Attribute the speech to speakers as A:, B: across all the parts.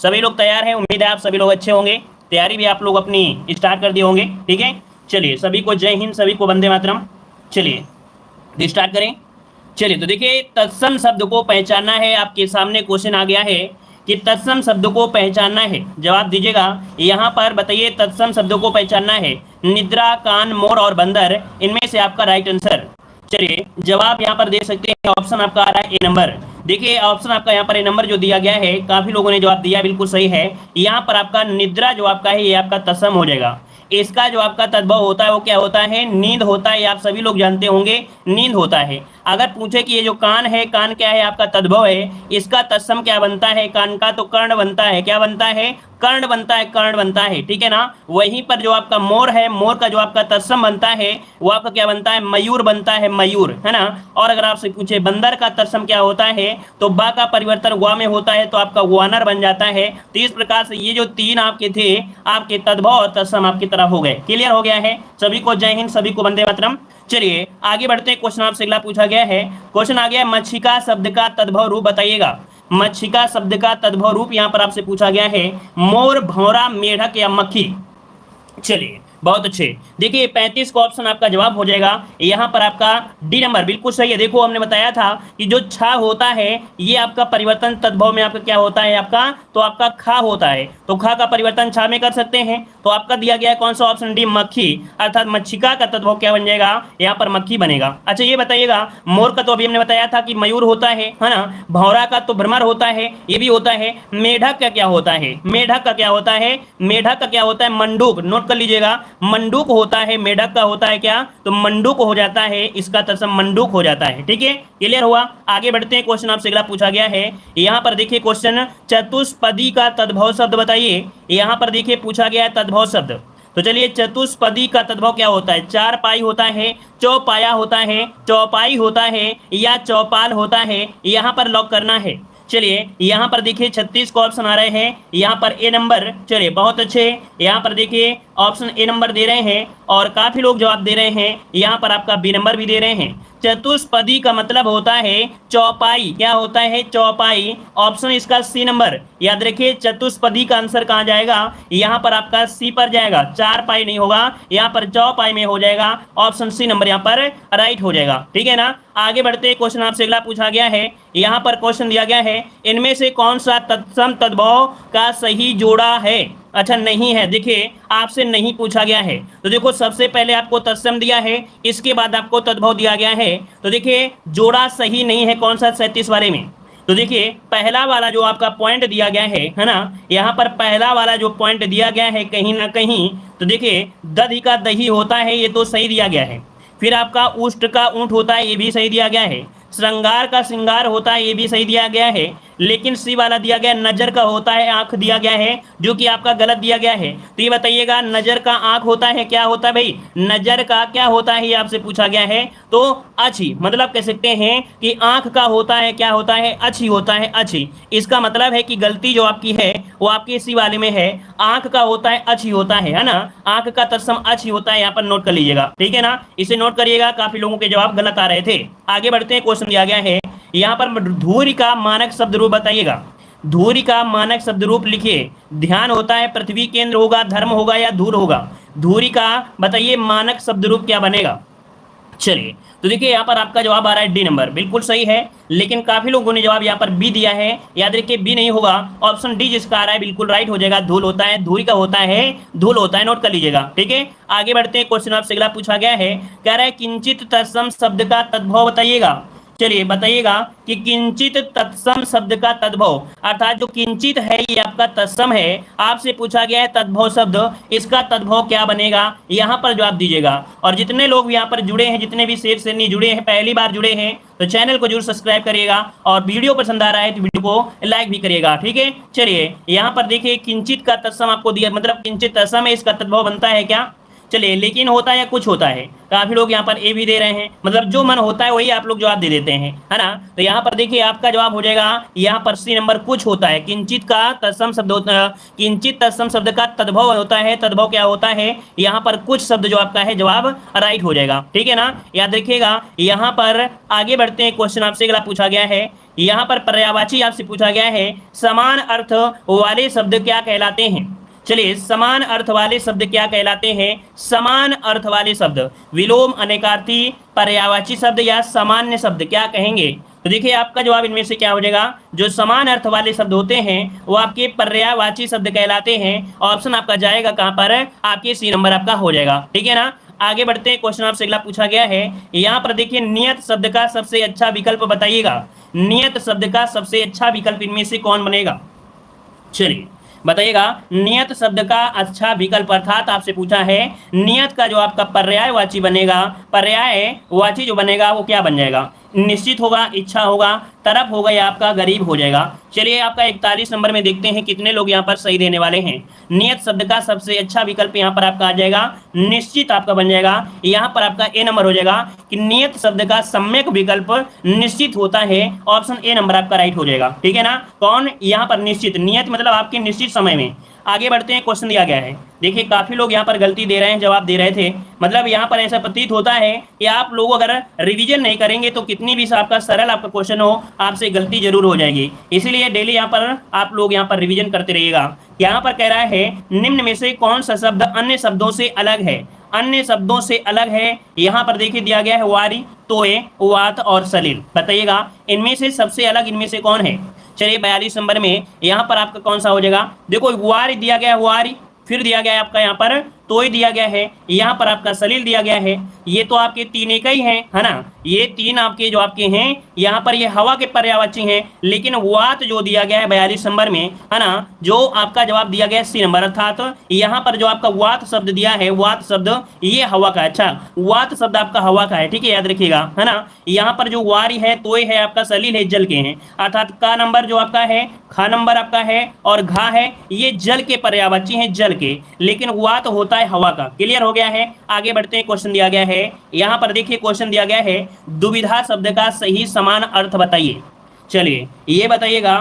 A: सभी लोग तैयार हैं? उम्मीद है आप सभी लोग अच्छे होंगे, तैयारी भी आप लोग अपनी स्टार्ट कर दिए होंगे। ठीक है, चलिए सभी को जय हिंद, सभी को वंदे मातरम। चलिए स्टार्ट करें। चलिए तो देखिए, तत्सम शब्द को पहचानना है। आपके सामने क्वेश्चन आ गया है कि तत्सम शब्द को पहचानना है, जवाब दीजिएगा। यहाँ पर बताइए, तत्सम शब्द को पहचानना है। निद्रा, कान, मोर और बंदर, इनमें से आपका राइट आंसर। चलिए जवाब यहाँ पर दे सकते हैं, ऑप्शन आपका आ रहा है ए नंबर। देखिए ऑप्शन आपका यहाँ पर ए नंबर जो दिया गया है, काफी लोगों ने जवाब दिया, बिल्कुल सही है। यहाँ पर आपका निद्रा जो आपका है, ये आपका तत्सम हो जाएगा। इसका जो आपका तद्भव होता है वो क्या होता है? नींद होता है। आप सभी लोग जानते होंगे नींद होता है। अगर पूछे कि ये जो कान है, कान क्या है? आपका तद्भव है। इसका तत्सम क्या बनता है? कान का तो कर्ण बनता है। क्या बनता है? कर्ण बनता है, कर्ण बनता है। ठीक है ना। वहीं पर जो आपका मोर है, मोर का जो आपका तत्सम बनता है वो आपका क्या बनता है? मयूर बनता है, मयूर, है ना। और अगर आपसे पूछे बंदर का तत्सम क्या होता है, तो बा का परिवर्तन वा में होता है, तो आपका वानर बन जाता है। तो इस प्रकार से ये जो तीन आपके थे, आपके तद्भव और तत्सम आपकी तरफ हो गए। क्लियर हो गया है? सभी को जय हिंद, सभी को वंदे मातरम। चलिए आगे बढ़ते हैं। क्वेश्चन आपसे अगला पूछा गया है। क्वेश्चन आ गया, मच्छिका शब्द का तद्भव रूप बताइएगा। मच्छिका शब्द का तद्भव रूप यहां पर आपसे पूछा गया है। मोर, भौरा, मेढक या मक्खी। चलिए बहुत अच्छे। देखिए 35 का ऑप्शन आपका जवाब हो जाएगा। यहाँ पर आपका डी नंबर बिल्कुल सही है। देखो हमने बताया था कि जो छा होता है ये आपका परिवर्तन तद्भव में आपका क्या होता है? आपका तो आपका खा होता है, तो खा का परिवर्तन छा में कर सकते हैं। तो आपका दिया गया है कौन सा? ऑप्शन डी, मक्खी। अर्थात मच्छिका का तद्भव क्या बन जाएगा? यहाँ पर मक्खी बनेगा। अच्छा ये बताइएगा, मोर का तो अभी हमने बताया था कि मयूर होता है ना। भौरा का तो भ्रमर होता है, ये भी होता है। मेढक का क्या होता है? मेढक का क्या होता है? मेढक का क्या होता है? मंडूक। नोट कर लीजिएगा, मंडूक होता है। मेढक का होता है क्या? तो मंडूक हो जाता है। इसका तत्सम मंडूक हो जाता है। ठीक है, क्लियर हुआ? आगे बढ़ते हैं। क्वेश्चन आपसे अगला पूछा गया है। यहाँ पर देखिए क्वेश्चन, चतुष्पदी का तद्भव शब्द बताइए। यहाँ पर देखिए पूछा गया है तद्भव शब्द। तो चलिए, चतुष्पदी का तद्भव क्या होता है? चार पाई होता है, चौपाया होता है, चौपाई होता है या चौपाल होता है? यहाँ पर लॉक करना है। चलिए यहाँ पर देखिए 36 को ऑप्शन आ रहे हैं, यहाँ पर ए नंबर। चलिए बहुत अच्छे। यहाँ पर देखिए ऑप्शन ए नंबर दे रहे हैं और काफी लोग जवाब दे रहे हैं। यहाँ पर आपका बी नंबर भी दे रहे हैं। चतुष्पदी का मतलब होता है चौपाई। क्या होता है? चौपाई। ऑप्शन इसका सी नंबर। याद रखिए चतुष्पदी का आंसर कहाँ जाएगा? यहाँ पर आपका सी पर जाएगा। चार पाई नहीं होगा, यहाँ पर चौपाई में हो जाएगा। ऑप्शन सी नंबर यहाँ पर राइट हो जाएगा। ठीक है ना। आगे बढ़ते क्वेश्चन आपसे अगला पूछा गया है। यहाँ पर क्वेश्चन दिया गया है, इनमें से कौन सा तत्सम तद्भव का सही जोड़ा है? अच्छा नहीं है। देखिए आपसे नहीं पूछा गया है, तो देखो सबसे पहले आपको तत्सम दिया है, इसके बाद आपको तद्भव दिया गया है। तो देखिए जोड़ा सही नहीं है। कौन सा? 37 वाले में। तो देखिए पहला वाला जो आपका पॉइंट दिया गया है ना, यहाँ पर पहला वाला जो पॉइंट दिया गया है कहीं ना कहीं, तो देखिए दही का दही होता है, ये तो सही दिया गया है। फिर आपका ऊष्ट का ऊंट होता है, ये भी सही दिया गया है। श्रृंगार का श्रृंगार होता है, ये भी सही दिया गया है। लेकिन सी वाला दिया गया नजर का होता है, आंख दिया गया है, जो कि आपका गलत दिया गया है। तो ये बताइएगा, नजर का आंख होता है, क्या होता है भाई? नजर का क्या होता है, ये आपसे पूछा गया है। तो अच्छी, मतलब कह सकते हैं कि आंख का होता है, क्या होता है? अच्छी होता है, अच्छी। इसका मतलब है कि गलती जो आपकी है वो आपके सी वाले में है। आंख का होता है, अच्छी होता है ना। आंख का तत्सम अच्छी होता है, यहाँ पर नोट कर लीजिएगा। ठीक है ना, इसे नोट करिएगा। काफी लोगों के जवाब गलत आ रहे थे। आगे बढ़ते हैं। क्वेश्चन दिया गया है यहाँ पर, धूरी का मानक शब्द रूप बताइएगा। धूरी का मानक शब्द रूप लिखिए। ध्यान होता है, पृथ्वी केंद्र होगा, धर्म होगा या धूर होगा? धूरी का बताइए मानक शब्द रूप क्या बनेगा? चलिए तो देखिए यहाँ पर आपका जवाब आ रहा है डी नंबर, बिल्कुल सही है। लेकिन काफी लोगों ने जवाब यहाँ पर बी दिया है। याद रखिए बी नहीं होगा, ऑप्शन डी जिसका आ रहा है बिल्कुल राइट हो जाएगा। धूल होता है, धूरी का होता है, धूल होता है। नोट कर लीजिएगा। ठीक है, आगे बढ़ते हैं। क्वेश्चन आपसे अगला पूछा गया है, कह रहा है किंचित तत्सम शब्द का तद्भव बताइएगा। चलिए बताइएगा कि किंचित तत्सम शब्द का तद्भव, अर्थात जो किंचित है ये आपका तत्सम है। आपसे पूछा गया है तद्भव शब्द, इसका तद्भव क्या बनेगा? यहाँ पर जवाब दीजिएगा। और जितने लोग यहाँ पर जुड़े हैं, जितने भी शेर शेरनी जुड़े हैं, पहली बार जुड़े हैं, तो चैनल को जरूर सब्सक्राइब करिएगा और वीडियो पसंद आ रहा है तो वीडियो को लाइक भी करिएगा। ठीक है, चलिए यहाँ पर देखिए किंचित का तत्सम आपको दिया, मतलब किंचित तत्सम है, इसका तद्भव बनता है क्या? चलिए, लेकिन होता है कुछ होता है। काफी लोग यहाँ पर ए भी दे रहे हैं, मतलब जो मन होता है वही आप लोग जवाब दे देते हैं, है ना। तो यहाँ पर देखिए आपका जवाब हो जाएगा यहाँ पर सी नंबर, कुछ होता है। किंचित का तत्सम शब्द होता है, किंचित तत्सम शब्द का तद्भव होता है। तद्भव क्या होता है, यहाँ पर कुछ शब्द जो आपका है जवाब राइट हो जाएगा, ठीक है ना। याद रखिएगा। यहाँ पर आगे बढ़ते हैं, क्वेश्चन आपसे अगला पूछा गया है। यहाँ पर पर्यायवाची आपसे पूछा गया है, समान अर्थ वाले शब्द क्या कहलाते हैं। चलिए, समान अर्थ वाले शब्द क्या कहलाते हैं। समान अर्थ वाले शब्द विलोम, अनेकार्थी, पर्यायवाची शब्द या सामान्य शब्द क्या कहेंगे। तो देखिए आपका जवाब इनमें से क्या हो जाएगा। जो समान अर्थ वाले शब्द होते हैं वो आपके पर्यायवाची शब्द कहलाते हैं। ऑप्शन आपका जाएगा कहां पर, आपके सी नंबर आपका हो जाएगा, ठीक है ना। आगे बढ़ते हैं, क्वेश्चन आपसे अगला पूछा गया है। यहाँ पर देखिए, नियत शब्द का सबसे अच्छा विकल्प बताइएगा। नियत शब्द का सबसे अच्छा विकल्प इनमें से कौन बनेगा। चलिए बताइएगा, नियत शब्द का अच्छा विकल्प, अर्थात आपसे पूछा है नियत का जो आपका पर्यायवाची बनेगा, पर्यायवाची जो बनेगा वो क्या बन जाएगा। निश्चित होगा, इच्छा होगा, तरफ होगा या आपका गरीब हो जाएगा। चलिए आपका 41 नंबर में देखते हैं कितने लोग यहाँ पर सही देने वाले हैं। नियत शब्द का सबसे अच्छा विकल्प यहाँ पर आपका आ जाएगा निश्चित, आपका बन जाएगा। यहाँ पर आपका ए नंबर हो जाएगा कि नियत शब्द का सम्यक विकल्प निश्चित होता है। ऑप्शन ए नंबर आपका राइट हो जाएगा, ठीक है ना। कौन यहाँ पर निश्चित, नियत मतलब आपके निश्चित समय में। आगे बढ़ते हैं, क्वेश्चन दिया गया है। देखिए काफी लोग यहाँ पर गलती दे रहे हैं, जवाब दे रहे थे। मतलब यहाँ पर ऐसा प्रतीत होता है कि आप लोग अगर रिवीजन नहीं करेंगे तो कितनी भी आपका सरल आपका क्वेश्चन हो, आपसे गलती जरूर हो जाएगी। इसीलिए डेली यहाँ पर आप लोग यहाँ पर रिवीजन करते रहिएगा। यहाँ पर कह रहा है, निम्न में से कौन सा शब्द अन्य शब्दों से अलग है। अन्य शब्दों से अलग है, यहाँ पर देखिए दिया गया है वारी, तोए, वात और सलील। बताइएगा इनमें से सबसे अलग इनमें से कौन है। चलिए 42 नंबर में यहाँ पर आपका कौन सा हो जाएगा। देखो वारी दिया गया है, वारी, फिर दिया गया है आपका यहाँ पर तोय दिया गया है, यहाँ पर आपका सलील दिया गया है। ये तो आपके तीन एक ही हैं, है ना। ये तीन आपके जो आपके हैं यहाँ पर ये हवा के पर्यायवाची हैं। लेकिन वात जो दिया गया है 42 नंबर में, है ना, जो आपका जवाब दिया गया है सी नंबर, अर्थात यहाँ पर जो आपका वात शब्द दिया है, वात शब्द ये हवा का, अच्छा वात शब्द आपका हवा का है, ठीक है, याद रखिएगा, है ना। यहाँ पर जो वारी है, तोय है, आपका सलील है, जल के हैं। अर्थात का नंबर जो आपका है, खा नंबर आपका है और घा है, ये जल के पर्यायवाची हैं, जल के। लेकिन वात होता है हवा का। क्लियर हो गया है। आगे बढ़ते हैं, क्वेश्चन दिया गया है। यहाँ पर देखिए क्वेश्चन दिया गया है, दुविधा शब्द का सही समान अर्थ बताइए। चलिए ये बताइएगा।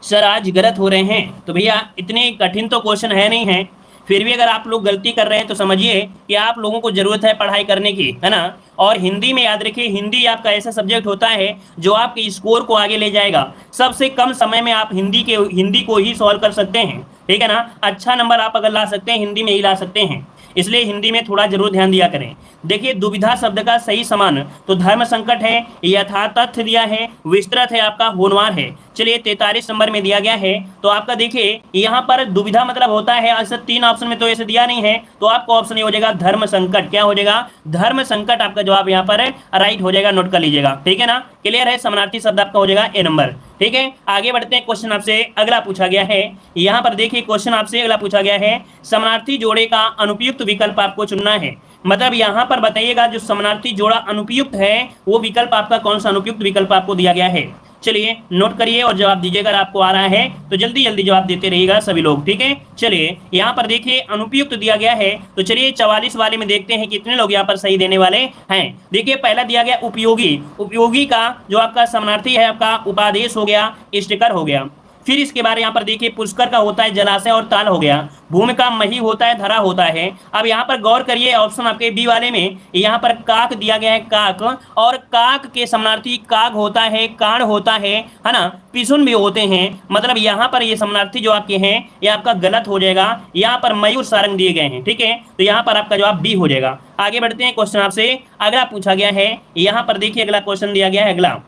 A: सर आज गलत हो रहे हैं, तो भैया इतने कठिन तो क्वेश्चन है नहीं है, फिर भी अगर आप लोग गलती कर रहे हैं तो समझिए कि आप लोगों को जरूरत है पढ़ाई करने की, है ना। और हिंदी में याद रखिए, हिंदी आपका ऐसा सब्जेक्ट होता है जो आपके स्कोर को आगे ले जाएगा। सबसे कम समय में आप हिंदी को ही सॉल्व कर सकते हैं, ठीक है ना। अच्छा नंबर आप अगर ला सकते हैं हिंदी में ही ला सकते हैं, इसलिए हिंदी में थोड़ा जरूर ध्यान दिया करें। देखिए दुविधा शब्द का सही समान तो धर्म संकट है, यथातथ्य दिया है, विस्तृत है, आपका होनवार है। चलिए 43 नंबर में दिया गया है। तो आपका देखिए यहाँ पर दुविधा मतलब होता है, ऐसे तीन ऑप्शन में तो ऐसे दिया नहीं है, तो आपका ऑप्शन ये हो जाएगा धर्म संकट। क्या हो जाएगा, धर्म संकट आपका जवाब यहाँ पर राइट हो जाएगा, नोट कर लीजिएगा, ठीक है ना। क्लियर है, समानार्थी शब्द आपका हो जाएगा ए नंबर, ठीक है। आगे बढ़ते हैं, क्वेश्चन आपसे अगला पूछा गया है। यहाँ पर देखिए क्वेश्चन आपसे अगला पूछा गया है, समानार्थी जोड़े का अनुपयुक्त विकल्प आपको चुनना है। मतलब यहाँ पर बताइएगा जो समानार्थी जोड़ा अनुपयुक्त है वो विकल्प आपका कौन सा अनुपयुक्त विकल्प आपको दिया गया है। चलिए नोट करिए और जवाब दीजिए। अगर आपको आ रहा है तो जल्दी जल्दी जवाब देते रहिएगा सभी लोग, ठीक है। चलिए यहाँ पर देखिए अनुपयुक्त दिया गया है, तो चलिए 44 वाले में देखते हैं कितने लोग यहाँ पर सही देने वाले हैं। देखिए पहला दिया गया उपयोगी, उपयोगी का जो आपका समानार्थी है आपका उपादेश हो गया, इष्टकर हो गया। फिर इसके बाद यहाँ पर देखिए पुष्कर का होता है जलाशय और ताल हो गया, भूमि का मही होता है, धरा होता है। अब यहाँ पर गौर करिए ऑप्शन आपके बी वाले में यहाँ पर काक दिया गया है, काक, और काक के समानार्थी काग होता है, कांड होता है ना, पिसुन भी होते हैं। मतलब यहाँ पर ये समानार्थी जो आपके हैं ये आपका गलत हो जाएगा। यहाँ पर मयूर सारंग दिए गए हैं, ठीक है, तो यहाँ पर आपका जवाब बी हो जाएगा। आगे बढ़ते हैं, क्वेश्चन आपसे अगला पूछा गया है। यहाँ पर देखिए अगला क्वेश्चन दिया गया है, अगला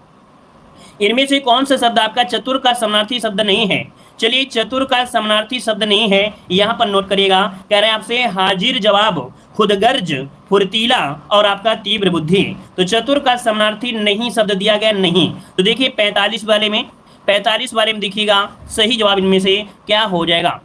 A: इनमें से कौन सा शब्द आपका चतुर का समानार्थी शब्द नहीं है। चलिए चतुर का समानार्थी शब्द नहीं है, यहाँ पर नोट करिएगा। कह रहे हैं आपसे हाजिर जवाब, खुदगर्ज, फुर्तीला और आपका तीव्र बुद्धि। तो चतुर का समानार्थी नहीं शब्द दिया गया, नहीं। तो देखिए 45 वाले में देखिएगा सही जवाब इनमें से क्या हो जाएगा।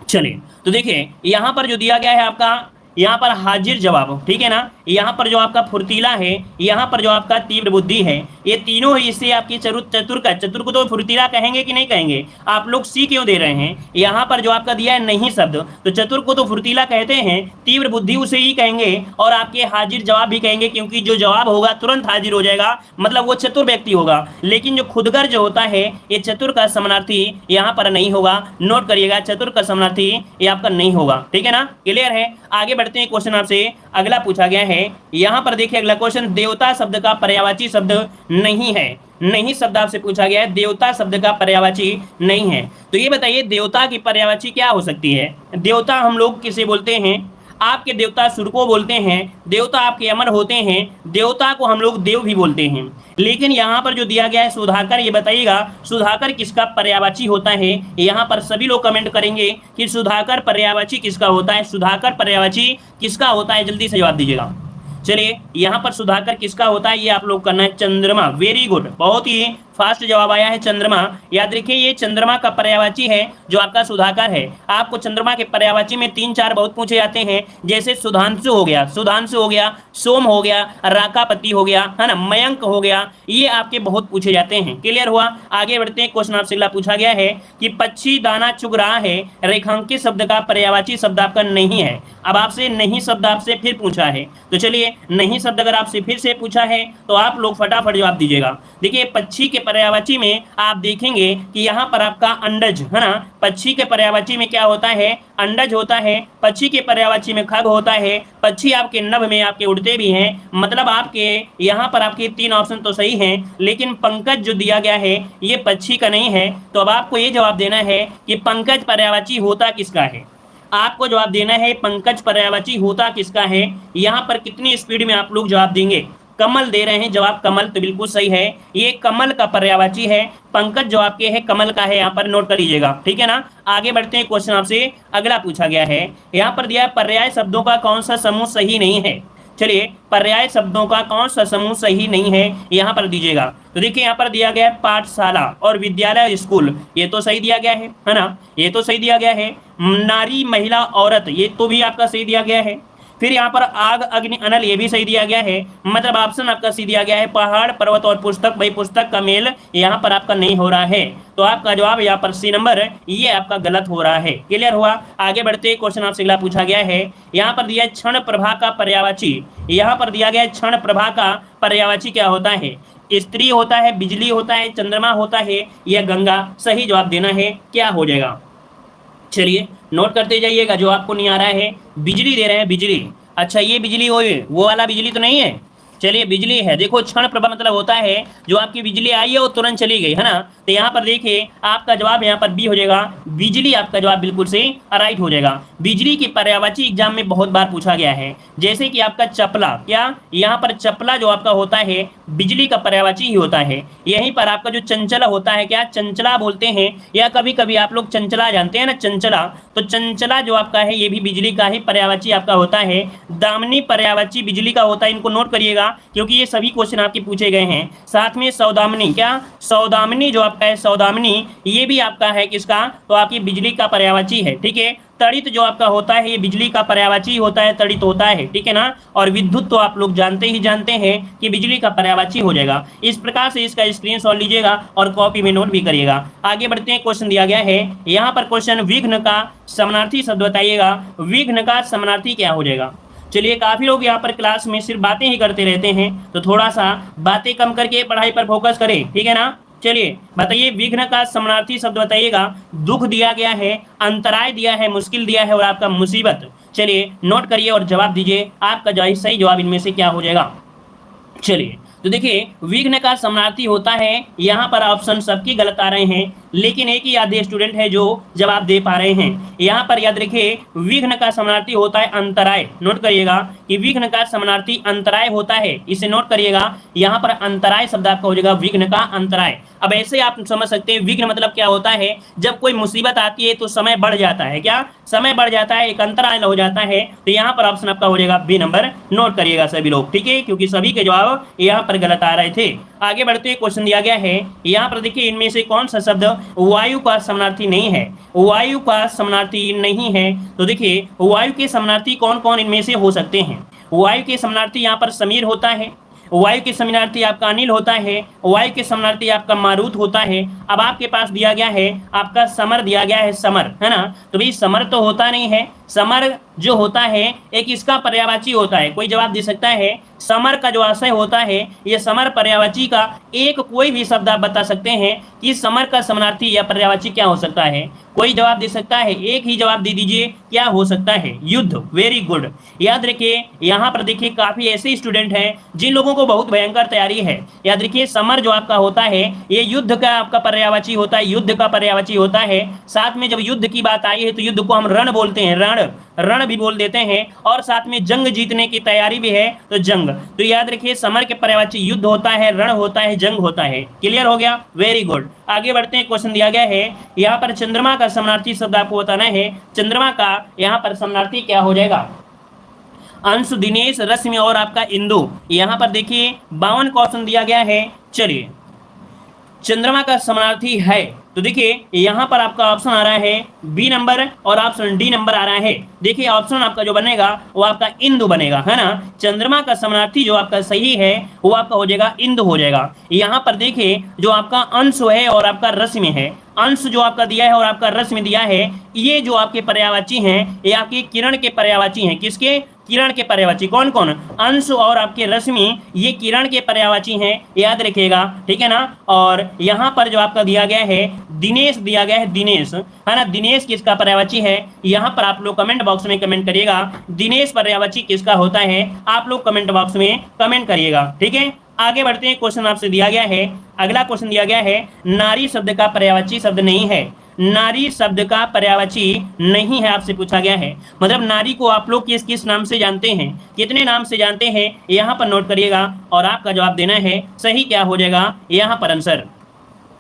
A: चलिए तो देखिए यहाँ पर जो दिया गया है आपका यहाँ पर हाजिर जवाब, ठीक है ना। यहाँ पर जो आपका फुर्तीला है, यहाँ पर जो आपका तीव्र बुद्धि है, ये तीनों ही इससे आपकी चतुर को तो फुर्तीला कहेंगे कि नहीं कहेंगे, आप लोग सी क्यों दे रहे हैं। यहाँ पर जो आपका दिया है नहीं शब्द, तो चतुर को तो फुर्तीला कहते हैं, तीव्र बुद्धि उसे ही कहेंगे, और आपके हाजिर जवाब भी कहेंगे, क्योंकि जो जवाब होगा तुरंत हाजिर हो जाएगा, मतलब वो चतुर व्यक्ति होगा। लेकिन जो खुदगर जो होता है, ये चतुर का समानार्थी यहाँ पर नहीं होगा। नोट करिएगा, चतुर का समानार्थी ये आपका नहीं होगा, ठीक है ना। क्लियर है। आगे बढ़ते हैं, क्वेश्चन आपसे अगला पूछा गया है। यहाँ पर देखिए अगला क्वेश्चन, देवता शब्द का पर्यायवाची शब्द नहीं है। नहीं शब्द आपसे पूछा गया है, देवता शब्द का पर्यायवाची नहीं है। तो ये बताइए देवता की पर्यायवाची क्या हो सकती है। देवता हम लोग किसे बोलते हैं, आपके देवता सूर्य को बोलते हैं, देवता आपके अमर होते हैं, देवता को हम लोग देव भी बोलते हैं। लेकिन यहाँ पर जो दिया गया है सुधाकर, ये बताइएगा सुधाकर किसका पर्यायवाची होता है। यहाँ पर सभी लोग कमेंट करेंगे कि सुधाकर पर्यायवाची किसका होता है, सुधाकर पर्यायवाची किसका होता है, जल्दी से जवाब दीजिएगा। चलिए यहाँ पर सुधाकर किसका होता है, ये आप लोग करना है चंद्रमा। वेरी गुड, बहुत ही फास्ट जवाब आया है, चंद्रमा। याद रखिए ये चंद्रमा का पर्यायवाची है जो आपका सुधाकर है। आपको चंद्रमा के पर्यायवाची में 3-4 बहुत पूछे जाते हैं, जैसे सुधांशु हो गया, सोम हो गया, राकापति हो गया, है ना, मयंक हो गया, ये आपके बहुत पूछे जाते हैं। क्लियर हुआ। आगे बढ़ते हैं, क्वेश्चन आपसे अगला पूछा गया है कि पक्षी दाना चुग रहा है, रेखांकित शब्द का पर्यायवाची शब्द आपका नहीं है। अब आपसे नहीं शब्द आपसे फिर पूछा है, तो चलिए नहीं शब्द अगर आपसे फिर से पूछा है तो आप लोग फटाफट जवाब दीजिएगा। देखिए पक्षी के पर्यायवाची में आप देखेंगे कि यहाँ पर आपका अंडज, है ना, पक्षी के पर्यायवाची में क्या होता है, अंडज होता है। पक्षी के पर्यायवाची में खग होता है। पक्षी आपके नभ में आपके उड़ते भी हैं, मतलब आपके यहाँ पर आपके 3 ऑप्शन तो सही हैं, लेकिन पंकज जो दिया गया है ये पक्षी का नहीं है। तो अब आपको ये जवाब देना है कि पंकज पर्यायवाची होता किसका है। आपको जवाब देना है पंकज पर्यायवाची होता किसका है। यहाँ पर कितनी स्पीड में आप लोग जवाब देंगे। कमल दे रहे हैं जवाब, कमल, तो बिल्कुल सही है, ये कमल का पर्यायवाची है। पंकज जो आपके है कमल का है, यहाँ पर नोट कर लीजिएगा, ठीक है ना। आगे बढ़ते हैं, क्वेश्चन आपसे अगला पूछा गया है। यहाँ पर दिया पर्याय शब्दों का कौन सा समूह सही नहीं है। चलिए पर्याय शब्दों का कौन सा समूह सही नहीं है, यहाँ पर दीजिएगा। तो देखिए यहाँ पर दिया गया है पाठशाला और विद्यालय, स्कूल, ये तो सही दिया गया है ना, ये तो सही दिया गया है। नारी, महिला, औरत, ये तो भी आपका सही दिया गया है। फिर यहाँ पर आग, अग्नि, अनल, ये भी सही दिया गया है, मतलब ऑप्शन आपका सही दिया गया है। पहाड़, पर्वत और पुस्तक, भाई पुस्तक का मेल यहाँ पर आपका नहीं हो रहा है, तो आपका जवाब यहाँ पर सी नंबर ये आपका गलत हो रहा है। क्लियर हुआ। आगे बढ़ते, क्वेश्चन आपसे अगला पूछा गया है। यहाँ पर दिया है क्षण प्रभा का पर्यायवाची। यहाँ पर दिया गया है क्षण प्रभा का पर्यायवाची क्या होता है। स्त्री होता है, बिजली होता है, चंद्रमा होता है, या गंगा। सही जवाब देना है, क्या हो जाएगा। चलिए नोट करते जाइएगा। जो आपको नहीं आ रहा है, बिजली दे रहे हैं, बिजली, अच्छा ये बिजली वो वाला बिजली तो नहीं है। चलिए बिजली है, देखो क्षण प्रभा मतलब होता है जो आपकी बिजली आई है वो तुरंत चली गई, है ना। तो यहाँ पर देखिए आपका जवाब यहाँ पर बी हो जाएगा, बिजली आपका जवाब बिल्कुल से राइट हो जाएगा। बिजली की पर्यायवाची एग्जाम में बहुत बार पूछा गया है, जैसे कि आपका चपला, क्या यहाँ पर चपला जो आपका होता है बिजली का पर्यायवाची ही होता है। यहीं पर आपका जो चंचला होता है, क्या चंचला बोलते हैं, या कभी कभी आप लोग चंचला जानते हैं ना, चंचला, तो चंचला जो आपका है ये भी बिजली का ही पर्यायवाची आपका होता है। दामिनी पर्यायवाची बिजली का होता है, इनको नोट करिएगा क्योंकि ये सभी क्वेश्चन आपके पूछे गए हैं। साथ में सौदामिनी, क्या सौदामिनी जो आपका है, सौदामिनी ये भी आपका है किसका, तो आपकी बिजली का पर्यायवाची है, ठीक है। तड़ित जो आपका होता है ये बिजली का पर्यायवाची होता है, तड़ित होता है, ठीक है ना। और विद्युत तो आप लोग जानते हैं कि बिजली का पर्यायवाची हो जाएगा। इस प्रकार से इसका स्क्रीनशॉट लीजिएगा और कॉपी में नोट भी करिएगा। आगे बढ़ते हैं, क्वेश्चन दिया गया है यहाँ पर क्वेश्चन, विघ्न का समानार्थी शब्द बताइएगा। विघ्न का समानार्थी क्या हो जाएगा। चलिए काफी लोग यहाँ पर क्लास में सिर्फ बातें ही करते रहते हैं, तो थोड़ा सा बातें कम करके पढ़ाई पर फोकस करें, ठीक है ना। चलिए बताइए विघ्न का समानार्थी शब्द बताइएगा। दुख दिया गया है, अंतराय दिया है, मुश्किल दिया है और आपका मुसीबत। चलिए नोट करिए और जवाब दीजिए, आपका सही जवाब इनमें से क्या हो जाएगा। चलिए तो देखिए विघ्न का समानार्थी होता है, यहाँ पर ऑप्शन सबकी गलत आ रहे हैं, लेकिन एक ही आधे स्टूडेंट है जो जवाब दे पा रहे हैं। यहाँ पर याद रखिए विघ्न का समानार्थी होता है अंतराय। नोट करिएगा कि विघ्न का समानार्थी अंतराय होता है, इसे नोट करिएगा। यहाँ पर अंतराय शब्द आपका हो जाएगा विघ्न का अंतराय। अब ऐसे आप समझ सकते हैं विघ्न मतलब क्या होता है, जब कोई मुसीबत आती है तो समय बढ़ जाता है, क्या समय बढ़ जाता है, एक अंतराय हो जाता है। तो यहाँ पर ऑप्शन आपका हो जाएगा बी नंबर। नोट करिएगा सभी लोग, ठीक है, क्योंकि सभी के जवाब यहाँ पर गलत आ रहे थे। आगे बढ़ते हुए क्वेश्चन दिया गया है, यहाँ पर देखिए इनमें से कौन सा शब्द वायु का समानार्थी नहीं है। वायु का समानार्थी नहीं है, तो देखिए वायु के समानार्थी कौन कौन इनमें से हो सकते हैं। वायु के समानार्थी यहाँ पर समीर होता है, वायु के समानार्थी आपका अनिल होता है, वायु के समानार्थी आपका मारुत होता है। अब आपके पास दिया गया है आपका समर दिया गया है, समर है ना, तो भाई समर तो होता नहीं है। समर जो होता है एक इसका पर्यायवाची होता है। कोई जवाब दे सकता है समर का जो आशय होता है ये समर पर्यायवाची का एक कोई भी शब्द आप बता सकते हैं कि समर का समानार्थी या पर्यायवाची क्या हो सकता है। कोई जवाब दे सकता है, एक ही जवाब दे दीजिए क्या हो सकता है। युद्ध, वेरी गुड। याद रखिए यहाँ पर देखिए काफी ऐसे स्टूडेंट हैं जिन लोगों को बहुत भयंकर तैयारी है। याद रखिए समर जो आपका होता है ये युद्ध का आपका पर्यायवाची होता है, युद्ध का पर्यायवाची होता है। साथ में जब युद्ध की बात आई है तो युद्ध को हम रण बोलते हैं, रण भी बोल देते हैं, और साथ में जंग जीतने की तैयारी भी है तो जंग। तो याद रखिए समर के पर्यायवाची युद्ध होता है, रण होता है, जंग होता है। क्लियर हो गया, वेरी गुड। आगे बढ़ते हैं, क्वेश्चन दिया गया है यहाँ पर चंद्रमा का समानार्थी शब्द आपको बताना है। चंद्रमा का यहाँ पर समानार्थी क्या हो जाएगा। अंशु, दिनेश, रश्मि और आपका इंदु। यहाँ पर देखिए 52 क्वेश्चन दिया गया है। चलिए चंद्रमा का समानार्थी है तो देखिए यहाँ पर आपका ऑप्शन आ रहा है बी नंबर और ऑप्शन डी नंबर आ रहा है। देखिए ऑप्शन आपका जो बनेगा वो आपका इंदु बनेगा, है ना। चंद्रमा का समानार्थी जो आपका सही है वो आपका हो जाएगा इंदु हो जाएगा। यहाँ पर देखिए जो आपका अंश है और आपका रश्मि है, अंश जो आपका दिया है और आपका रश्मि दिया है, ये जो आपके पर्यायवाची हैं ये आपके किरण के पर्यायवाची हैं। किसके? किरण के पर्यायवाची। कौन कौन? अंश और आपके रश्मि, ये किरण के पर्यायवाची हैं, याद रखिएगा, ठीक है ना। और यहाँ पर जो आपका दिया गया है दिनेश दिया गया है, दिनेश है ना, दिनेश किसका पर्यायवाची है? यहाँ पर आप लोग कमेंट बॉक्स में कमेंट करिएगा दिनेश पर्यायवाची किसका होता है, आप लोग कमेंट बॉक्स में कमेंट करिएगा, ठीक है। आगे बढ़ते हैं, क्वेश्चन आपसे दिया गया है, अगला क्वेश्चन दिया गया है नारी शब्द का पर्यायवाची शब्द नहीं है। नारी शब्द का पर्यायवाची नहीं है, आपसे पूछा गया है। मतलब नारी को आप लोग किस किस नाम से जानते हैं, कितने नाम से जानते हैं, यहाँ पर नोट करिएगा और आपका जवाब देना है सही क्या हो जाएगा यहाँ पर आंसर।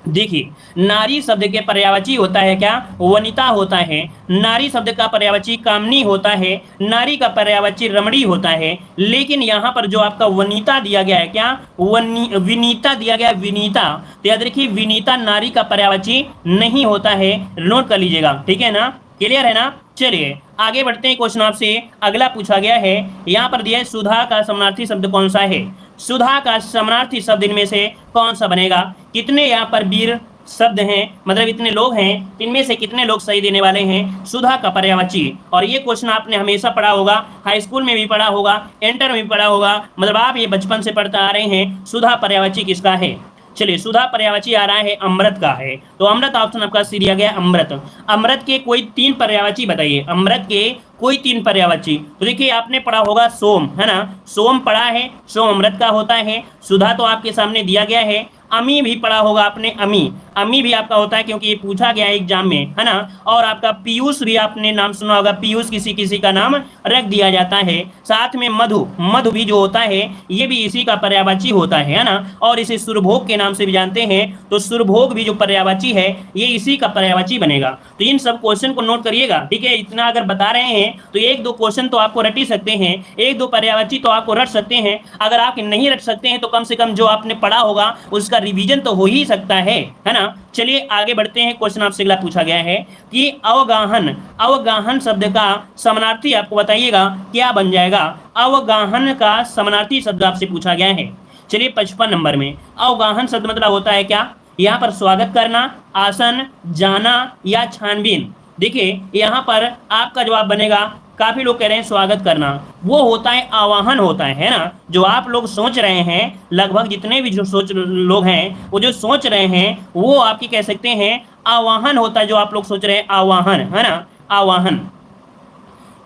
A: देखिए नारी शब्द के पर्यायवाची होता है क्या? वनिता होता है। नारी शब्द का पर्यायवाची कामनी होता है। नारी का पर्यायवाची रमणी होता है। लेकिन यहाँ पर जो आपका वनिता दिया गया है क्या? विनीता दिया गया है, विनीता। तो याद रखिए विनीता नारी का पर्यायवाची नहीं होता है, नोट कर लीजिएगा, ठीक है ना। क्लियर है ना। चलिए आगे बढ़ते हैं, क्वेश्चन आपसे अगला पूछा गया है, यहाँ पर दिया है सुधा का समानार्थी शब्द कौन सा है। सुधा का समानार्थी शब्द इनमें से कौन सा बनेगा? कितने यहाँ पर वीर शब्द हैं, मतलब इतने लोग हैं, इनमें से कितने लोग सही देने वाले हैं सुधा का पर्यायवाची। और ये क्वेश्चन आपने हमेशा पढ़ा होगा, हाई स्कूल में भी पढ़ा होगा, इंटर में भी पढ़ा होगा, मतलब आप ये बचपन से पढ़ते आ रहे हैं। सुधा पर्यायवाची किसका है? चलिए सुधा पर्यायवाची आ रहा है अमृत का है, तो अमृत ऑप्शन आपका सी दिया गया अमृत। अमृत के कोई 3 पर्यायवाची बताइए, अमृत के कोई 3 पर्यायवाची। तो देखिए आपने पढ़ा होगा सोम, है ना, सोम पढ़ा है, सोम अमृत का होता है। सुधा तो आपके सामने दिया गया है। अमी भी पढ़ा होगा आपने, अमी, अमी भी आपका होता है क्योंकि ये पूछा गया है एग्जाम में, है ना। और आपका पीयूष भी आपने नाम सुना होगा, पीयूष किसी किसी का नाम रख दिया जाता है। साथ में मधु, मधु भी जो होता है ये भी इसी का पर्यायवाची होता है ना। और इसे सुरभोग के नाम से भी जानते हैं, तो सुरभोग भी जो पर्यायवाची है ये इसी का पर्यायवाची बनेगा। तो इन सब क्वेश्चन को नोट करिएगा, ठीक है। इतना अगर बता रहे हैं तो 1-2 क्वेश्चन तो आपको रट ही सकते हैं, 1-2 पर्यायवाची तो आपको रट सकते हैं। अगर आप नहीं रट सकते हैं तो कम से कम जो आपने पढ़ा होगा उसका रिवीजन तो हो ही सकता है ना। चलिए आगे बढ़ते हैं, क्वेश्चन आपसे अगला पूछा गया है कि अवगाहन, अवगाहन शब्द का समानार्थी आपको बताइएगा क्या बन जाएगा। अवगाहन का समानार्थी शब्द आपसे पूछा गया है। चलिए 55 नंबर में अवगाहन शब्द मतलब होता है क्या? यहाँ पर स्वागत करना, आसन, जाना या छानबीन। देखिए यहाँ पर आपका जवाब बनेगा, काफी लोग कह रहे हैं स्वागत करना, वो होता है आवाहन होता है ना। जो आप लोग सोच रहे हैं, लगभग जितने भी जो सोच लोग हैं वो जो सोच रहे हैं वो आपकी कह सकते हैं आवाहन होता है। जो आप लोग सोच रहे हैं आवाहन, है ना, आवाहन।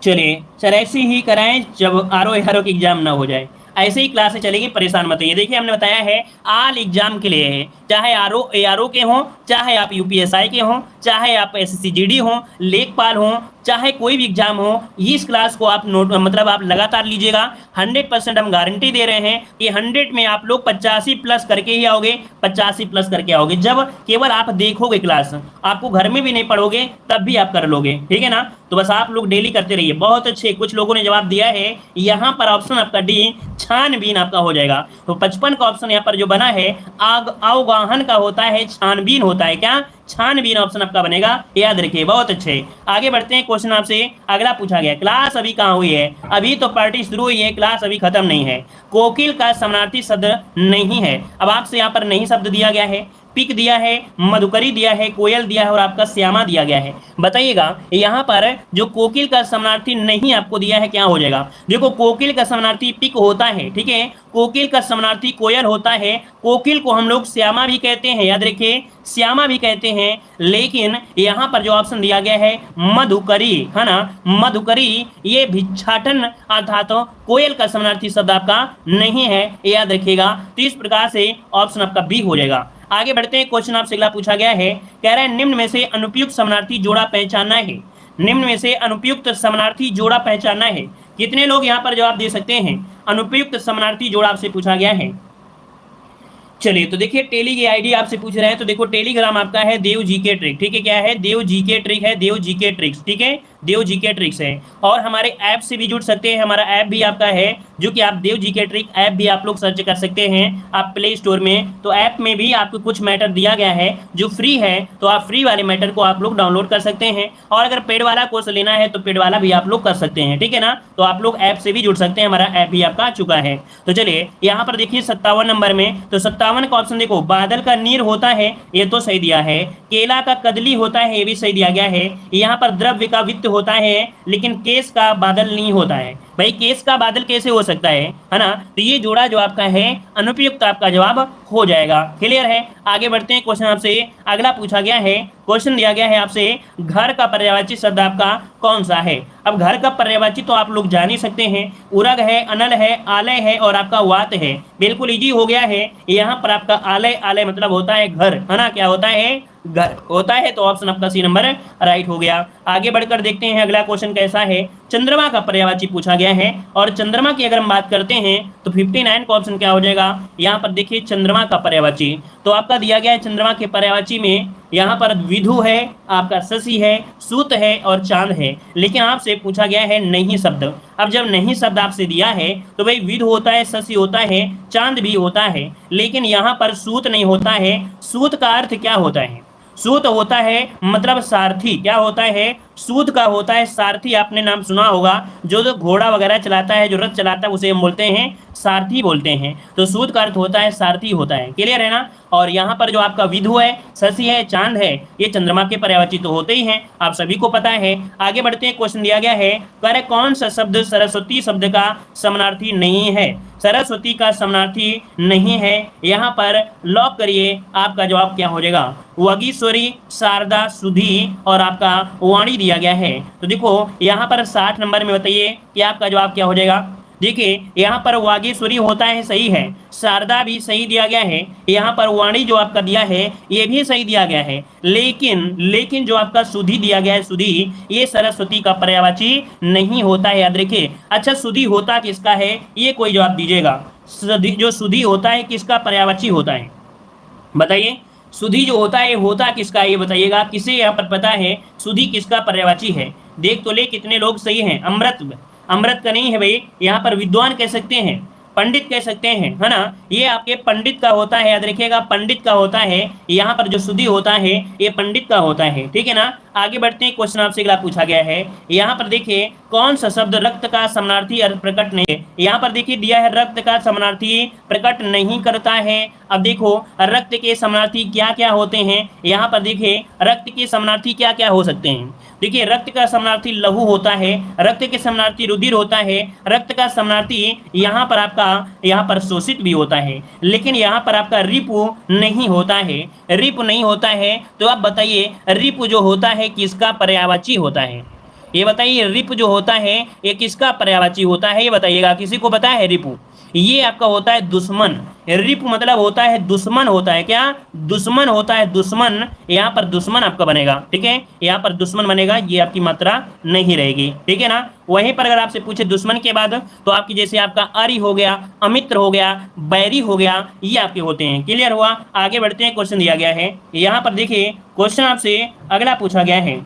A: चलिए सर ऐसे ही कराएं जब आरओ की एग्जाम ना हो जाए, ऐसे ही क्लासें चलेगी, परेशान मत होइए। देखिए हमने बताया है आल एग्जाम के लिए है, चाहे आरओ के हों, चाहे आप यूपीएसआई के हों, चाहे आप एसएससी जीडी हों, लेखपाल हों, चाहे कोई भी एग्जाम हो, इस क्लास को आप नोट मतलब आप लगातार लीजिएगा। 100% हम गारंटी दे रहे हैं कि 100 में आप लोग 85 प्लस करके ही आओगे, 85 प्लस करके आओगे। जब केवल आप देखोगे क्लास, आपको घर में भी नहीं पढ़ोगे तब भी आप कर लोगे, ठीक है ना। तो बस आप लोग डेली करते रहिए। बहुत अच्छे, कुछ लोगों ने जवाब दिया है यहाँ पर ऑप्शन आपका डी, छानबीन आपका हो जाएगा। तो 55 का ऑप्शन यहाँ पर जो बना है अवगाहन का होता है, छानबीन होता है। क्या? छानबीन ऑप्शन आपका बनेगा, याद रखिए। बहुत अच्छे, आगे बढ़ते हैं। क्वेश्चन आपसे अगला पूछा गया, क्लास अभी कहाँ हुई है? अभी तो पार्टी शुरू हुई है, क्लास अभी खत्म नहीं है। कोकिल का समानार्थी शब्द नहीं है। अब आपसे यहाँ पर नहीं शब्द दिया गया है, पिक दिया है, मधुकरी दिया है, कोयल दिया है और आपका श्यामा दिया गया है। बताइएगा यहाँ पर जो कोकिल का समानार्थी नहीं आपको दिया है क्या हो जाएगा? देखो, कोकिल का समानार्थी पिक होता है, ठीक है। कोकिल का समानार्थी कोयल होता है। कोकिल को हम लोग श्यामा भी कहते हैं, याद रखिए, श्यामा भी कहते हैं। लेकिन यहाँ पर जो ऑप्शन दिया गया है मधुकरी, है ना, मधुकरी, ये भिक्षाटन अर्थात कोयल का समानार्थी शब्द आपका नहीं है, याद रखिएगा। तो इस प्रकार से ऑप्शन आपका बी हो जाएगा। आगे बढ़ते हैं। क्वेश्चन आपसे अगला पूछा गया है, कह रहा है निम्न में से अनुपयुक्त समानार्थी जोड़ा पहचानना है। निम्न में से अनुपयुक्त समानार्थी जोड़ा पहचानना है। कितने लोग यहाँ पर जवाब दे सकते हैं? अनुपयुक्त समानार्थी जोड़ा आपसे पूछा गया है। चलिए, तो देखिए टेली की आईडी आपसे पूछ रहे हैं, तो देखो टेलीग्राम आपका है देव जी के ट्रिक, ठीक है। क्या है? देव जी के ट्रिक है, देव जी के ट्रिक्स, ठीक है, देव जी के ट्रिक्स है। और हमारे ऐप से भी जुड़ सकते हैं। हमारा ऐप भी आपका है, जो कि आप देव जी के ट्रिक ऐप भी आप लोग सर्च कर सकते हैं आप प्ले स्टोर में। तो ऐप में भी आपको कुछ मैटर दिया गया है जो फ्री है, तो आप फ्री वाले मैटर को आप लोग डाउनलोड कर सकते हैं। और अगर पेड वाला कोर्स लेना है तो पेड वाला भी आप लोग कर सकते हैं, ठीक है ना। तो आप लोग ऐप से भी जुड़ सकते हैं, हमारा ऐप भी आपका आ चुका है। तो चलिए यहाँ पर देखिए 57 नंबर में, तो 57 का ऑप्शन देखो, बादल का नीर होता है, ये तो सही दिया है। केला का कदली होता है, ये भी सही दिया गया है। यहाँ पर द्रव्य का वित्त होता है, लेकिन केस का बादल नहीं होता है। भाई केस का बादल कैसे हो सकता है ना। तो ये जोड़ा जो आपका है अनुपयुक्त आपका जवाब हो जाएगा। क्लियर है? आगे बढ़ते हैं। क्वेश्चन आपसे अगला पूछा गया है, क्वेश्चन दिया गया है आपसे, घर का पर्यायवाची शब्द आपका कौन सा है? अब घर का पर्यायवाची तो आप लोग जान ही सकते हैं, उरग है, अनल है, आलय है और आपका वात है। बिल्कुल इजी हो गया है। यहाँ पर आपका आलय, आलय मतलब होता है घर, है ना। क्या होता है? घर होता है। तो ऑप्शन आपका सी नंबर राइट हो गया। आगे बढ़कर देखते हैं अगला क्वेश्चन कैसा है। चंद्रमा का पर्यायवाची पूछा गया है, और चंद्रमा की अगर हम बात करते हैं तो 59 का ऑप्शन क्या हो जाएगा? यहाँ पर देखिए चंद्रमा का पर्यायवाची तो आपका दिया गया है। चंद्रमा के पर्यायवाची में यहाँ पर विधु है, आपका शशि है, सूत है और चांद है। लेकिन आपसे पूछा गया है नहीं शब्द। अब जब नहीं शब्द आपसे दिया है तो भाई विधु होता है, शशि होता है, चांद भी होता है, लेकिन यहाँ पर सूत नहीं होता है। सूत का अर्थ क्या होता है? सूत होता है मतलब सारथी। क्या होता है? सूत का होता है सारथी। आपने नाम सुना होगा, जो घोड़ा वगैरह चलाता है, जो रथ चलाता है, उसे हम बोलते हैं सारथी बोलते हैं। तो सूत का अर्थ होता है सारथी होता है। क्लियर है ना? और यहाँ पर जो आपका विधु है, शशि है, चांद है, ये चंद्रमा के पर्यायवाची तो होते ही हैं, आप सभी को पता है। आगे बढ़ते हैं। क्वेश्चन दिया गया है, कह कौन सा शब्द सरस्वती शब्द का समानार्थी नहीं है? सरस्वती का समानार्थी नहीं है। यहाँ पर लॉक करिए, आपका जवाब क्या हो जाएगा? वागीश्वरी, शारदा, सुधी और आपका वाणी दिया गया है। तो देखो यहाँ पर 60 नंबर में बताइए कि आपका जवाब क्या हो जाएगा। देखिए यहाँ पर वागीश्वरी होता है, सही है। शारदा भी सही दिया गया है। यहाँ पर वाणी जो आपका दिया है ये भी सही दिया गया है। लेकिन जो आपका सुधी दिया गया है, सुधी, ये सरस्वती का पर्यायवाची नहीं होता है, याद रखिए। अच्छा, सुधी होता किसका है? ये कोई जवाब दीजिएगा। जो सुधी होता है किसका पर्यायवाची होता है? बताइए। सुधी जो होता है होता किसका है ये बताइएगा। किसे यहाँ पर पता है सुधी किसका पर्यायवाची है? देख तो ले कितने लोग सही हैं। अमृत का नहीं है भाई, यहाँ पर विद्वान कह सकते हैं, पंडित कह सकते हैं, है ना। ये आपके पंडित का होता है, याद रखिएगा, पंडित का होता है। यहाँ पर जो सुधी होता है ये पंडित का होता है, ठीक है ना। आगे बढ़ते हैं। क्वेश्चन आपसे अगला पूछा गया है, यहाँ पर देखिए कौन सा शब्द रक्त का समानार्थी प्रकट नहीं है? यहाँ पर देखिए दिया है रक्त का समानार्थी प्रकट नहीं करता है। अब देखो रक्त के समानार्थी क्या क्या होते हैं। यहाँ पर देखिए रक्त के समानार्थी क्या क्या हो सकते हैं। देखिए रक्त का समानार्थी लहू होता है, रक्त के समानार्थी रुधिर होता है, रक्त का समानार्थी यहाँ पर आपका यहाँ पर शोषित भी होता है, लेकिन यहाँ पर आपका रिपु नहीं होता है। रिपु नहीं होता है तो आप बताइए रिपु जो होता है किसका पर्यायवाची होता है? ये बताइए रिपु जो होता है ये किसका पर्यायवाची होता है? ये बताइएगा, किसी को पता है रिपु? ये आपका होता है दुश्मन। रिपु मतलब होता है दुश्मन, होता है क्या, दुश्मन होता है, दुश्मन। यहाँ पर दुश्मन आपका बनेगा, ठीक है, यहाँ पर दुश्मन बनेगा, ये आपकी मात्रा नहीं रहेगी, ठीक है ना। वहीं पर अगर आपसे पूछे दुश्मन के बाद तो आपकी जैसे आपका अरि हो गया, अमित्र हो गया, बैरी हो गया, ये आपके होते हैं। क्लियर हुआ। आगे बढ़ते हैं, क्वेश्चन दिया गया है यहाँ पर, देखिए क्वेश्चन आपसे अगला पूछा गया है।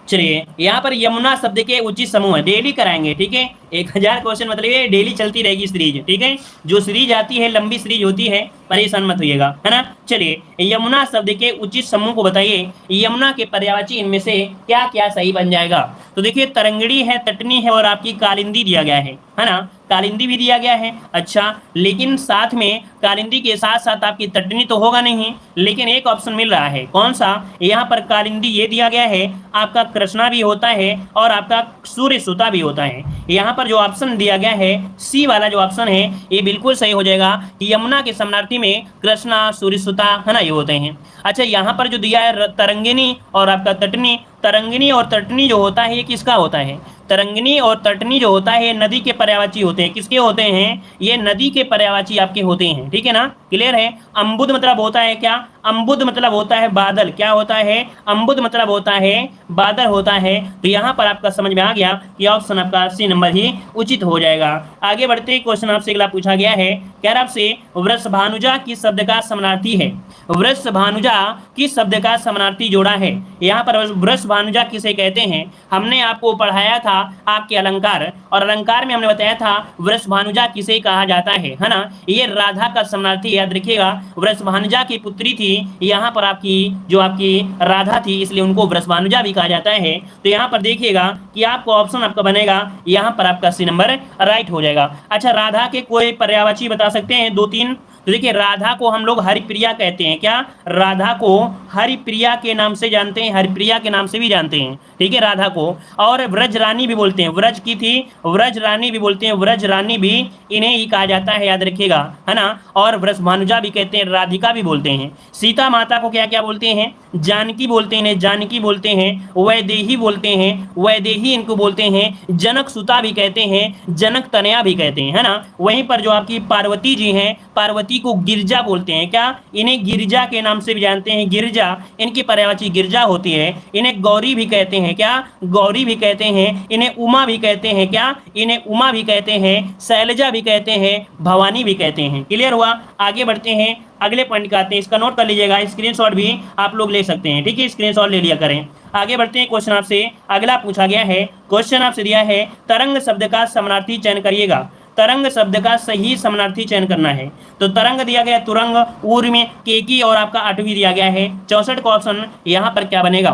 A: चलिए यहाँ पर यमुना शब्द के उचित समूह है, डेली कराएंगे, ठीक है। 1000 क्वेश्चन मतलब ये डेली चलती रहेगी सीरीज, ठीक है। जो सीरीज आती है लंबी सीरीज होती है, परेशान मत होइएगा, है ना। चलिए यमुना शब्द के उचित समूह को बताइए। यमुना के पर्यायवाची इनमें से क्या क्या सही बन जाएगा। तो देखिए तरंगड़ी है, तटनी है और आपकी कालिंदी दिया गया है ना। कालिंदी भी दिया गया है, अच्छा, लेकिन साथ में कालिंदी के साथ साथ आपकी तटनी तो होगा नहीं, लेकिन एक ऑप्शन मिल रहा है, कौन सा, यहाँ पर कालिंदी ये दिया गया है, आपका कृष्णा भी होता है और आपका सूर्य सुता भी होता है। यहाँ पर जो ऑप्शन दिया गया है सी वाला जो ऑप्शन है ये बिल्कुल सही हो जाएगा। यमुना के शरणार्थी में कृष्णा, सूर्य सुता, है ना, ये होते हैं। अच्छा यहाँ पर जो दिया है तरंगिनी और आपका तटनी, तरंगिनी और तटनी जो होता है ये किसका होता है, तरंगिनी और तटनी जो होता है नदी के पर्यायवाची होते हैं। किसके होते हैं, ये नदी के पर्यायवाची आपके होते हैं, ठीक है ना। क्लियर है। अम्बुद मतलब होता है क्या, अम्बुद मतलब होता है बादल, क्या होता है, अम्बुद मतलब होता है बादल होता है। तो यहाँ पर आपका समझ में आ गया कि ऑप्शन आपका सी नंबर ही उचित हो जाएगा। आगे बढ़ते ही क्वेश्चन आपसे अगला पूछा गया है, कह रहा आपसे वृषभानुजा किस शब्द का समानार्थी है। वृषभानुजा किस शब्द का समानार्थी जोड़ा है। यहाँ पर वृषभानुजा किसे कहते हैं, हमने आपको पढ़ाया था आपके अलंकार, और अलंकार में हमने बताया था वृषभानुजा किसे कहा जाता है ना। ये राधा का समानार्थी, याद रखिएगा। वृषभानुजा की पुत्री थी यहाँ पर आपकी, जो आपकी राधा थी, इसलिए उनको वृषभानुजा भी कहा जाता है। तो यहाँ पर देखिएगा कि आपको ऑप्शन आपका बनेगा यहाँ पर आपका सी नंबर राइट हो जाएगा। अच्छा राधा के कोई पर्यायवाची बता सकते हैं, 2-3। तो देखिए राधा को हम लोग हरिप्रिया कहते हैं, क्या, राधा को हरिप्रिया के नाम से जानते हैं, हरिप्रिया के नाम से भी जानते हैं, ठीक है, राधा को। और व्रज रानी भी बोलते हैं, व्रज की थी, व्रज रानी भी बोलते हैं, व्रज रानी भी इन्हें ही कहा जाता है, याद रखिएगा, है ना। और वृषभानुजा भी कहते हैं, राधिका भी बोलते हैं। सीता माता को क्या क्या बोलते हैं, जानकी बोलते हैं, जानकी बोलते हैं, वैदेही बोलते हैं, वैदेही इनको बोलते हैं, जनक सुता भी कहते हैं, जनक तनया भी कहते हैं, है ना। वहीं पर जो आपकी पार्वती जी हैं, पार्वती को गिरजा बोलते हैं, क्या, इन्हें गिरजा के नाम से भी जानते हैं, गिरजा, इनकी पर्यायवाची गिरजा होती है। इन्हें गौरी भी कहते हैं, क्या, गौरी भी कहते हैं। इन्हें उमा भी कहते हैं, क्या, इन्हें उमा भी कहते हैं, शैलजा भी कहते हैं, भवानी भी कहते हैं। क्लियर हुआ। आगे बढ़ते हैं, अगले पॉइंट का आते हैं, इसका नोट कर लीजिएगा, स्क्रीनशॉट भी आप लोग ले सकते हैं, ठीक है, स्क्रीनशॉट ले लिया करें। आगे बढ़ते हैं, क्वेश्चन आपसे अगला पूछा गया है। क्वेश्चन आपसे दिया है तरंग शब्द का समानार्थी चयन करिएगा। तरंग शब्द का सही समानार्थी चयन करना है। तो तरंग दिया गया तुरंग, ऊर्मी, केकी और आपका 8वीं दिया गया है। 64 का ऑप्शन यहाँ पर क्या बनेगा,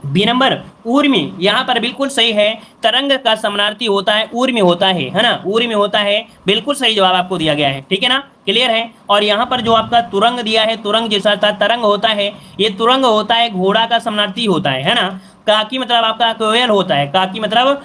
A: बी नंबर ऊर्मी। यहाँ पर बिल्कुल सही है, तरंग का समानार्थी होता है ऊर्मी होता है ना, ऊर्मी होता है, बिल्कुल सही जवाब आपको दिया गया है, ठीक है ना। क्लियर है। और यहाँ पर जो आपका तुरंग दिया है, तुरंग जैसा था तरंग होता है, ये तुरंग होता है घोड़ा का समानार्थी होता है ना। काकी मतलब आपका कोयल होता है, काकी मतलब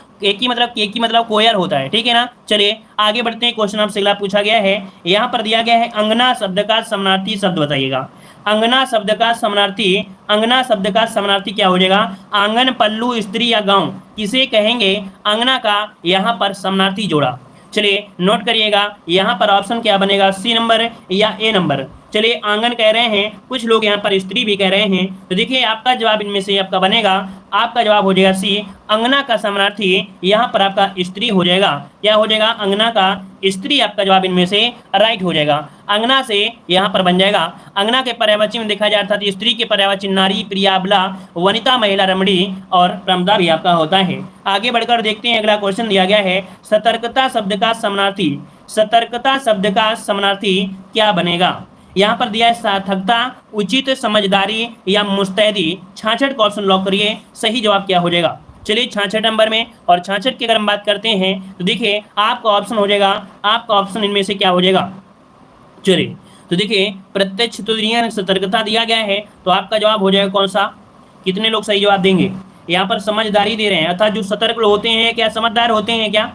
A: केकी मतलब कोयल होता है, ठीक है ना। चलिए आगे बढ़ते हैं, क्वेश्चन आपसे अगला पूछा गया है, यहाँ पर दिया गया है अंगना शब्द का समानार्थी शब्द बताइएगा। अंगना शब्द का समानार्थी, अंगना शब्द का समानार्थी क्या हो जाएगा, आंगन, पल्लू, स्त्री या गांव, किसे कहेंगे अंगना का यहाँ पर समानार्थी जोड़ा। चलिए नोट करिएगा, यहाँ पर ऑप्शन क्या बनेगा, सी नंबर या ए नंबर। चलिए आंगन कह रहे हैं, कुछ लोग यहाँ पर स्त्री भी कह रहे हैं। तो देखिए आपका जवाब इनमें से आपका बनेगा, आपका जवाब हो जाएगा सी, अंगना का समानार्थी यहाँ पर आपका स्त्री हो जाएगा। क्या हो जाएगा, अंगना का स्त्री, आपका जवाब इनमें से राइट हो जाएगा। अंगना से यहाँ पर बन जाएगा, अंगना के पर्यायवाची में देखा जाता है स्त्री के पर्यायवाची नारी, प्रिया, बला, वनिता, महिला, रमणी और प्रमदा भी आपका होता है। आगे बढ़कर देखते हैं, अगला क्वेश्चन दिया गया है सतर्कता शब्द का समानार्थी। सतर्कता शब्द का समानार्थी क्या बनेगा। यहाँ पर दिया है सार्थकता, उचित, समझदारी या मुस्तैदी। 66 का ऑप्शन लॉक करिए, सही जवाब क्या हो जाएगा। चलिए 66 नंबर में, और 66 की अगर हम बात करते हैं तो देखिए आपका ऑप्शन हो जाएगा, आपका ऑप्शन इनमें से क्या हो जाएगा। चलिए तो देखिए प्रत्यक्ष तुरीय सतर्कता दिया गया है, तो आपका जवाब हो जाएगा कौन सा, कितने लोग सही जवाब देंगे। यहाँ पर समझदारी दे रहे हैं, अर्थात जो सतर्क लोग होते हैं क्या समझदार होते हैं क्या,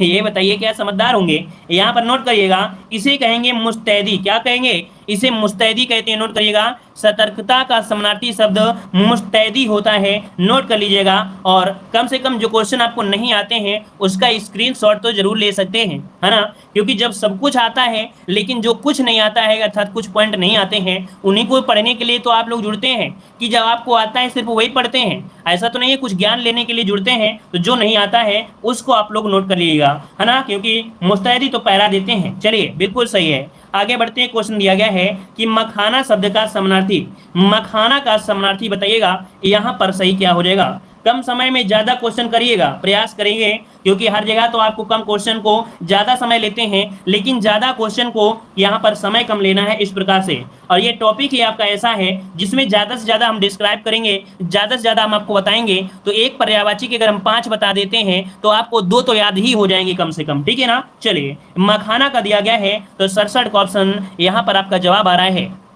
A: ये बताइए क्या समझदार होंगे। यहाँ पर नोट करिएगा, इसे कहेंगे मुस्तैदी। क्या कहेंगे, इसे मुस्तैदी कहते हैं, नोट करिएगा। सतर्कता का समानार्थी शब्द मुस्तैदी होता है, नोट कर लीजिएगा। और कम से कम जो क्वेश्चन आपको नहीं आते हैं उसका स्क्रीनशॉट तो जरूर ले सकते हैं, है ना, क्योंकि जब सब कुछ आता है लेकिन जो कुछ नहीं आता है अर्थात कुछ पॉइंट नहीं आते हैं उन्हीं को पढ़ने के लिए तो आप लोग जुड़ते हैं कि जब आपको आता है सिर्फ वही पढ़ते हैं। ऐसा तो नहीं है कुछ ज्ञान लेने के लिए जुड़ते हैं, तो जो नहीं आता है उसको आप लोग नोट कर लीजिएगा, है ना, क्योंकि मुस्तैदी तो पहरा देते हैं। चलिए बिल्कुल सही है। आगे बढ़ते हैं। क्वेश्चन दिया गया है कि मखाना शब्द का समानार्थी, मखाना का समानार्थी बताइएगा। यहाँ पर सही क्या हो जाएगा। कम समय में ज्यादा क्वेश्चन करिएगा, प्रयास करेंगे, क्योंकि हर जगह तो आपको कम क्वेश्चन को ज्यादा समय लेते हैं, लेकिन ज्यादा क्वेश्चन को यहाँ पर समय कम लेना है इस प्रकार से। और ये टॉपिक ही आपका ऐसा है जिसमें ज्यादा से ज्यादा हम डिस्क्राइब करेंगे, ज्यादा से ज्यादा हम आपको बताएंगे। तो एक पर्यायवाची के अगर हम 5 बता देते हैं तो आपको 2 तो याद ही हो जाएंगे कम से कम, ठीक है ना। चलिए मखाना का दिया गया है तो 67 का ऑप्शन यहाँ पर आपका जवाब आ रहा है।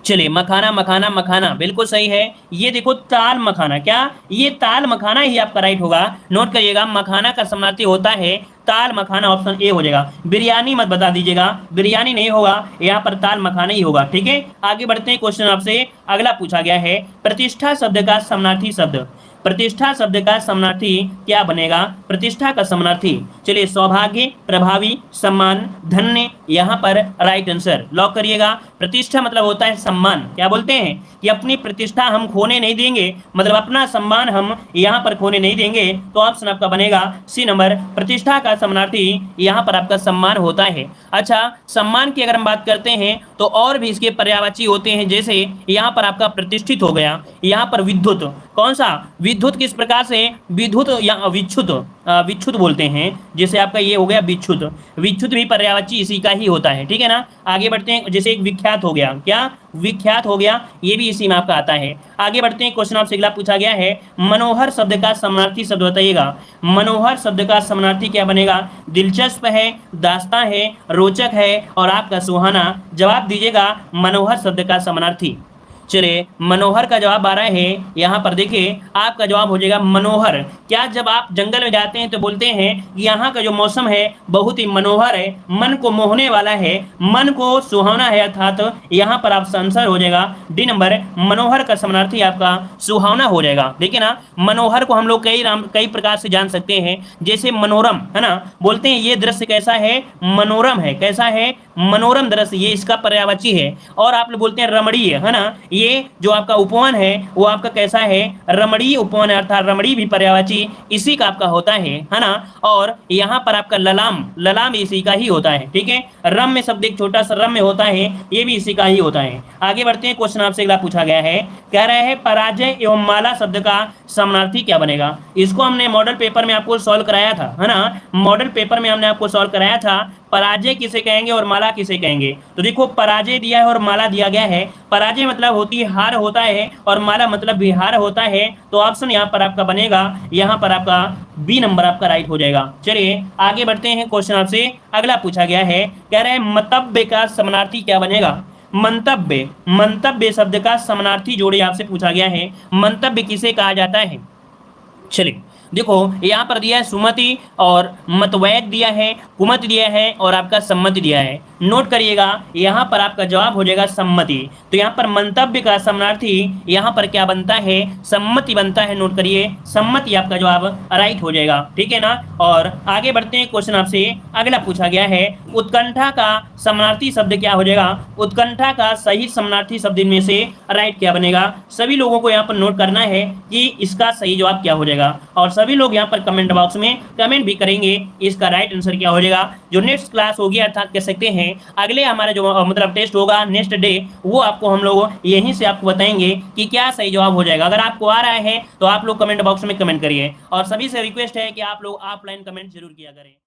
A: चलिए मखाना मखाना मखाना बिल्कुल सही है। ये देखो ताल मखाना, क्या ये ताल मखाना ही आपका राइट होगा, नोट करिएगा। मखाना का समानार्थी होता है ताल मखाना, ऑप्शन ए हो जाएगा। बिरयानी मत बता दीजिएगा, बिरयानी नहीं होगा, यहाँ पर ताल मखाना ही होगा, ठीक है। आगे बढ़ते हैं। क्वेश्चन आपसे अगला पूछा गया है, प्रतिष्ठा शब्द का समानार्थी शब्द, प्रतिष्ठा शब्द का समानार्थी क्या बनेगा। प्रतिष्ठा का समानार्थी, चलिए सौभाग्य, प्रभावी, सम्मान, धन्य, यहाँ पर राइट आंसर लॉक करिएगा। प्रतिष्ठा मतलब होता है सम्मान, क्या बोलते हैं कि अपनी प्रतिष्ठा हम खोने नहीं देंगे, मतलब अपना सम्मान हम यहाँ पर खोने नहीं देंगे, तो ऑप्शन आपका बनेगा सी नंबर। प्रतिष्ठा का समानार्थी यहाँ पर आपका सम्मान होता है। अच्छा, सम्मान की अगर हम बात करते हैं तो और भी इसके पर्यायवाची होते हैं, जैसे यहाँ पर आपका प्रतिष्ठित हो गया, यहाँ पर विद्युत, कौन सा विद्युत, किस प्रकार से विद्युत या विच्छुत, विच्छुत बोलते हैं, जैसे आपका ये हो गया विच्छुत, विच्छुत भी पर्यायवाची इसी का ही होता है, ठीक है ना। आगे बढ़ते हैं। जैसे एक विख्यात हो गया, क्या विख्यात हो गया, ये भी इसी में आपका आता है। आगे बढ़ते हैं। क्वेश्चन आपसे अगला पूछा गया है, मनोहर शब्द का समानार्थी शब्द बताइएगा। मनोहर शब्द का समानार्थी क्या बनेगा। दिलचस्प है, दास्तां है, रोचक है और आपका सुहाना। जवाब दीजिएगा मनोहर शब्द का समानार्थी। चलिए मनोहर का जवाब आ रहा है, यहाँ पर देखिए आपका जवाब हो जाएगा मनोहर। क्या जब आप जंगल में जाते हैं तो बोलते हैं कि यहाँ का जो मौसम है बहुत ही मनोहर है, मन को मोहने वाला है, मन को सुहावना है, अर्थात यहाँ पर आप आंसर हो जाएगा डी नंबर। मनोहर का समानार्थी आपका सुहावना हो जाएगा। देखिए ना, मनोहर को हम लोग कई प्रकार से जान सकते हैं, जैसे मनोरम, है ना, बोलते हैं ये दृश्य कैसा है, मनोरम है, कैसा है, मनोरम दृश्य, ये इसका पर्यायवाची है। और आप लोग बोलते हैं रमणीय, है ना, ये जो आपका उपवन है वो आपका कैसा है, रमणीय उपवन है, अर्थात रमणीय भी पर्यायवाची इसी का आपका होता है ना। और यहाँ पर आपका ललाम, ललाम इसी का ही होता है, ठीक है। रम्य शब्द एक छोटा सा रम्य होता है, ये भी इसी का ही होता है। आगे बढ़ते हैं। क्वेश्चन आपसे अगला पूछा गया है, कह रहे हैं पराजय एवं माला शब्द का समानार्थी क्या बनेगा। इसको हमने मॉडल पेपर में आपको सॉल्व कराया था, है ना, मॉडल पेपर में हमने आपको सॉल्व कराया था। पराजय किसे कहेंगे और माला किसे कहेंगे। तो देखो पराजय दिया है और माला दिया गया है। पराजय मतलब होती है हार होता है और माला मतलब भी हार होता है। तो ऑप्शन यहाँ पर आपका बनेगा, यहाँ पर आपका बी नंबर आपका राइट हो जाएगा। चलिए आगे बढ़ते हैं। क्वेश्चन आपसे अगला पूछा गया है, कह रहे हैं मंतव्य का समानार्थी क्या बनेगा। मंतव्य, मंतव्य शब्द का समानार्थी जोड़े आपसे पूछा गया है। मंतव्य किसे कहा जाता है। चलिए देखो यहाँ पर दिया है सुमति और मतवैद दिया है, कुमत दिया है और आपका सम्मति दिया है। नोट करिएगा यहाँ पर आपका जवाब हो जाएगा सम्मति। तो यहाँ पर मंतव्य का समानार्थी यहाँ पर क्या बनता है, सम्मति बनता है। नोट करिए सम्मति आपका जवाब राइट हो जाएगा, ठीक है ना। और आगे बढ़ते हैं। क्वेश्चन आपसे अगला पूछा गया है, उत्कंठा का समानार्थी शब्द क्या हो जाएगा। उत्कंठा का सही समानार्थी शब्द इनमें से राइट क्या बनेगा। सभी लोगों को यहाँ पर नोट करना है कि इसका सही जवाब क्या हो जाएगा और सभी लोग यहाँ पर कमेंट बॉक्स में कमेंट भी करेंगे इसका राइट आंसर क्या हो जाएगा। जो नेक्स्ट क्लास होगी अर्थात कह सकते हैं अगले हमारा जो मतलब टेस्ट होगा नेक्स्ट डे, वो आपको हम लोग यहीं से आपको बताएंगे कि क्या सही जवाब हो जाएगा। अगर आपको आ रहा है तो आप लोग कमेंट बॉक्स में कमेंट करिए और सभी से रिक्वेस्ट है कि आप लोग ऑफलाइन कमेंट जरूर किया करें।